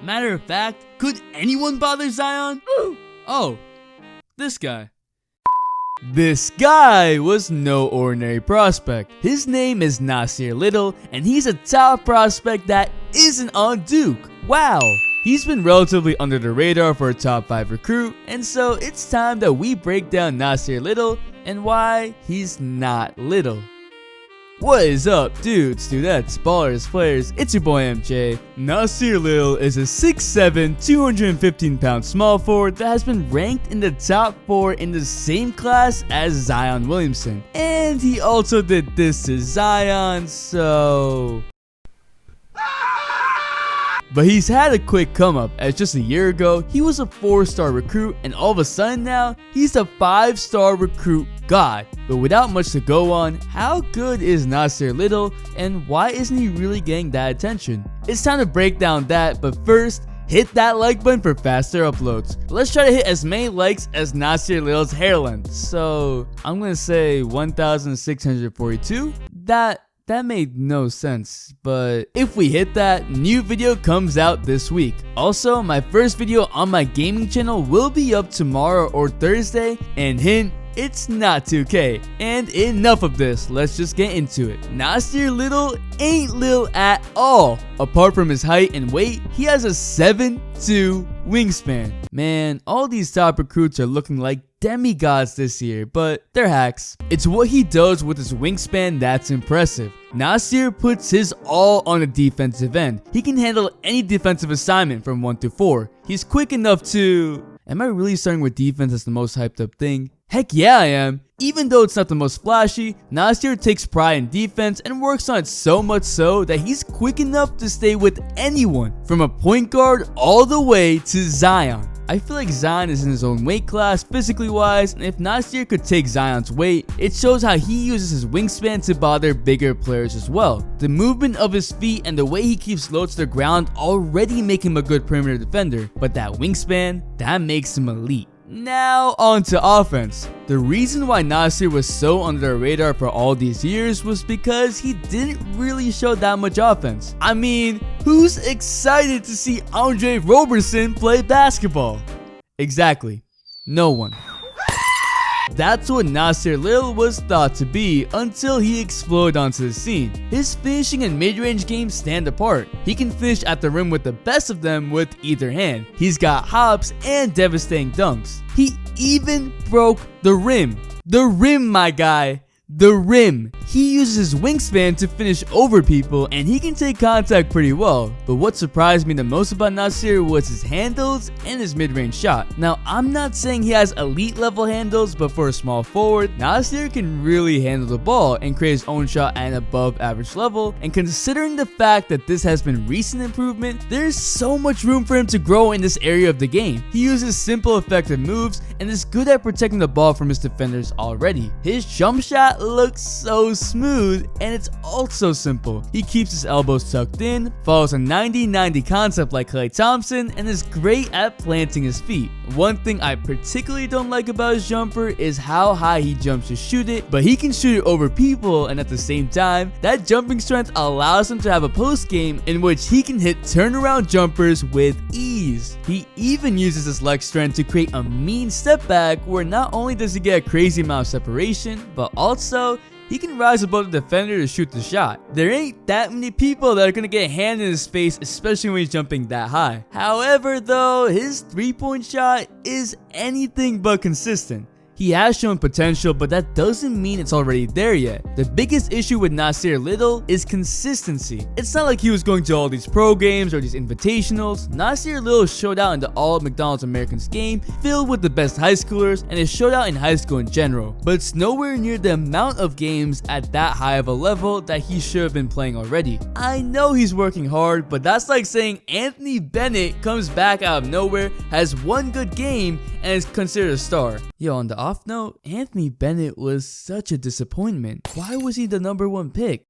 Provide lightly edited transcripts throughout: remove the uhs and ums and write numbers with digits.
Matter of fact, could anyone bother Zion? Oh, this guy. This guy was no ordinary prospect. His name is Nassir Little, and he's a top prospect that isn't on Duke. Wow! He's been relatively under the radar for a top 5 recruit, and so it's time that we break down Nassir Little and why he's not little. What is up, dudes, dudettes, ballers, players? It's your boy MJ. Nassir Little is a 6'7", 215-pound small forward that has been ranked in the top 4 in the same class as Zion Williamson. And he also did this to Zion, so... But he's had a quick come up, as just a year ago, he was a 4-star recruit, and all of a sudden now, he's a 5-star recruit god. But without much to go on, how good is Nassir Little, and why isn't he really getting that attention? It's time to break down that, but first, hit that like button for faster uploads. Let's try to hit as many likes as Nassir Little's hair length. So, I'm gonna say 1,642? That made no sense, but if we hit that, new video comes out this week. Also, my first video on my gaming channel will be up tomorrow or Thursday, and hint, it's not 2K. And enough of this, let's just get into it. Nassir Little ain't little at all. Apart from his height and weight, he has a 7'2" wingspan. Man, all these top recruits are looking like demigods this year, but they're hacks. It's what he does with his wingspan that's impressive. Nassir puts his all on the defensive end. He can handle any defensive assignment from 1 to 4. He's quick enough to... Am I really starting with defense as the most hyped up thing? Heck yeah, I am. Even though it's not the most flashy, Nassir takes pride in defense and works on it so much so that he's quick enough to stay with anyone, from a point guard all the way to Zion. I feel like Zion is in his own weight class physically wise, and if Nassir could take Zion's weight, it shows how he uses his wingspan to bother bigger players as well. The movement of his feet and the way he keeps low to the ground already make him a good perimeter defender, but that wingspan, that makes him elite. Now on to offense. The reason why Nassir was so under the radar for all these years was because he didn't really show that much offense. I mean, who's excited to see Andre Roberson play basketball? Exactly, no one. That's what Nassir Little was thought to be until he exploded onto the scene. His finishing and mid-range games stand apart. He can finish at the rim with the best of them with either hand. He's got hops and devastating dunks. He even broke the rim. The rim, my guy. The rim. He uses his wingspan to finish over people, and he can take contact pretty well. But what surprised me the most about Nassir was his handles and his mid-range shot. Now, I'm not saying he has elite level handles, but for a small forward, Nassir can really handle the ball and create his own shot at an above average level. And considering the fact that this has been recent improvement, there's so much room for him to grow in this area of the game. He uses simple, effective moves and is good at protecting the ball from his defenders already. His jump shot looks so smooth, and it's also simple. He keeps his elbows tucked in, follows a 90-90 concept like Klay Thompson, and is great at planting his feet. One thing I particularly don't like about his jumper is how high he jumps to shoot it, but he can shoot it over people, and at the same time, that jumping strength allows him to have a post game in which he can hit turnaround jumpers with ease. He even uses his leg strength to create a mean step back where not only does he get a crazy amount of separation, but also he can rise above the defender to shoot the shot. There ain't that many people that are gonna get a hand in his face, especially when he's jumping that high. However though, his 3-point shot is anything but consistent. He has shown potential, but that doesn't mean it's already there yet. The biggest issue with Nassir Little is consistency. It's not like he was going to all these pro games or these invitationals. Nassir Little showed out in the All McDonald's Americans game filled with the best high schoolers, and it showed out in high school in general. But it's nowhere near the amount of games at that high of a level that he should have been playing already. I know he's working hard, but that's like saying Anthony Bennett comes back out of nowhere, has one good game, and is considered a star. Yo, on the off note, Anthony Bennett was such a disappointment. Why was he the #1 pick?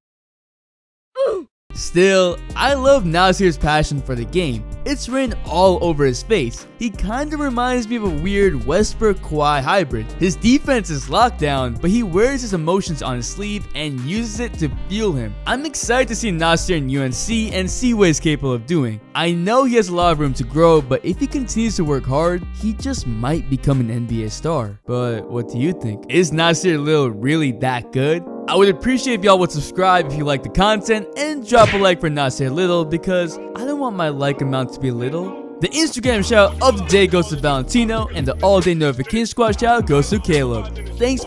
Still, I love Nassir's passion for the game. It's written all over his face. He kinda reminds me of a weird Westbrook-Kawhi hybrid. His defense is locked down, but he wears his emotions on his sleeve and uses it to fuel him. I'm excited to see Nassir in UNC and see what he's capable of doing. I know he has a lot of room to grow, but if he continues to work hard, he just might become an NBA star. But what do you think? Is Nassir Little really that good? I would appreciate if y'all would subscribe if you like the content and drop a like for Nassir Little, because I don't want my like amount to be little. The Instagram shout of the day goes to Valentino, and the all day notification squad shout goes to Caleb. Thanks.